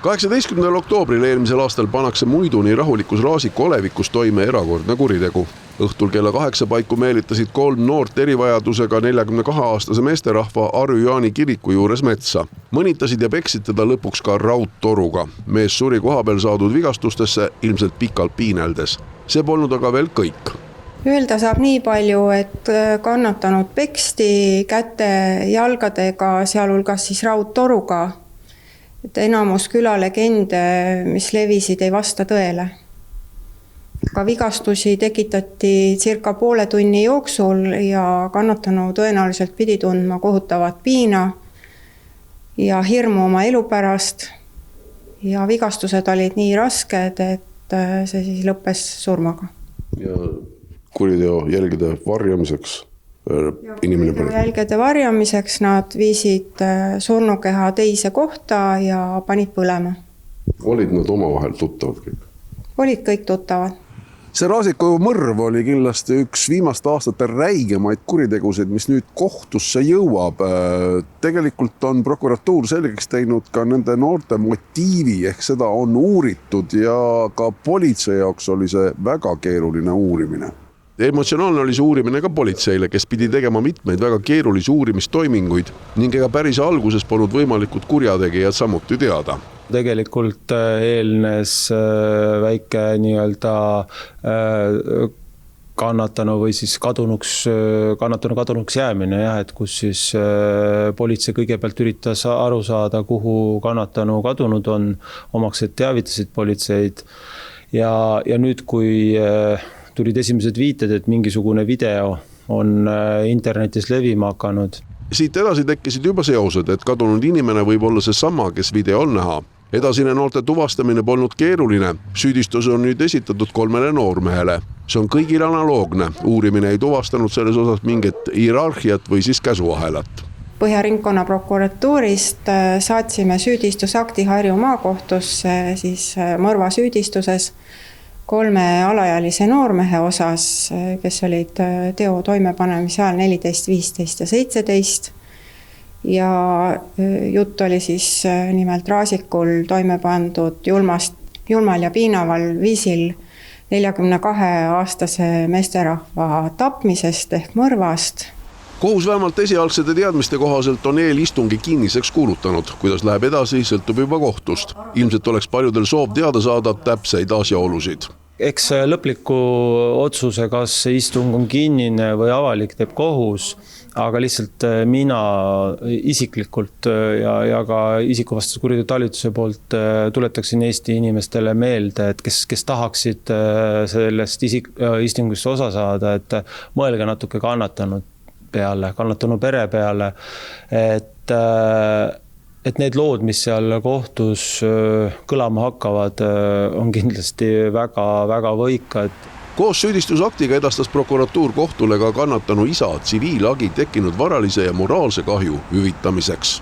18. oktoobril eelmisel aastal pannakse muidu nii rahulikus Raasiku olevikus toime erakordne kuritegu. Õhtul kella 8 paiku meelitasid 3 noort erivajadusega 42-aastase meesterahva Arju-Jaani kiriku juures metsa. Mõnitasid ja peksid teda lõpuks ka raudtoruga. Mees suri kohapeal saadud vigastustesse ilmselt pikalt piineldes. See polnud aga veel kõik. Öelda saab nii palju, et kannatanud peksti käte jalgadega, sealhulgas siis raudtoruga. Et enamus külalegende, mis levisid, ei vasta tõele. Ka vigastusi tekitati circa poole tunni jooksul ja kannatanu tõenäoliselt pidi tundma kohutavat piina ja hirmu oma elu pärast. Ja vigastused olid nii rasked, et see siis lõppes surmaga. Ja kuriteo jälgede varjamiseks? Jälgede varjamiseks nad viisid surnukeha teise kohta ja panid põlema. Olid nad omavahel tuttavad kõik? Olid kõik tuttavad. See Raasiku mõrv oli kindlasti üks viimaste aastate räigemaid kuritegusid, mis nüüd kohtusse jõuab. Tegelikult on prokuratuur selgeks teinud ka nende noorte motiivi, ehk seda on uuritud ja ka politsei jaoks oli see väga keeruline uurimine. Emotsionaalne oli see uurimine ka politseile, kes pidi tegema mitmeid väga keerulisi uurimistoiminguid ning ega päris alguses polnud võimalikud kurjategijad samuti teada. Tegelikult eelnes väike kannatanu või siis kadunuks jäämine, et kus siis politsei kõigepealt üritas aru saada, kuhu kannatanu kadunud on, omaksed teavitasid politseid ja nüüd, kui tulid esimesed viited, et mingisugune video on internetis levima hakanud. Siit edasi tekkisid juba seosed, et kadunud inimene võib olla see sama, kes video on näha. Edasine noorte tuvastamine polnud keeruline. Süüdistus on nüüd esitatud 3 noormehele. See on kõigil analoogne. Uurimine ei tuvastanud selles osas mingit hierarhiat või siis käsuahelat. Põhja ringkonna prokuratuurist saatsime süüdistusakti Harju maakohtusse siis mõrva süüdistuses 3 alaealise noormehe osas, kes olid teo toimepanemise ajal 14, 15 ja 17. Ja jutt oli siis nimelt Raasikul toime pandud julmal ja piinaval viisil 42-aastase meesterahva tapmisest ehk mõrvast. Kohus vähemalt esialgsete teadmiste kohaselt on eelistungi kinniseks kuulutanud. Kuidas läheb edasi, sõltub juba kohtust. Ilmselt oleks paljudel soov teada saada täpseid asjaolusid. Eks lõpliku otsuse, kas istung on kinnine või avalik, teeb kohus, aga lihtsalt mina isiklikult ja ka isikuvastase kuriteo talituse poolt tuletaksin Eesti inimestele meelde, et kes tahaksid sellest istungist osa saada, et mõelge natuke kannatanu pere peale, et need lood, mis seal kohtus kõlama hakkavad, on kindlasti väga võikad. Koos süüdistusaktiga edastas prokuratuur kohtule ka kannatanu isa tsiviilagi tekkinud varalise ja moraalse kahju hüvitamiseks.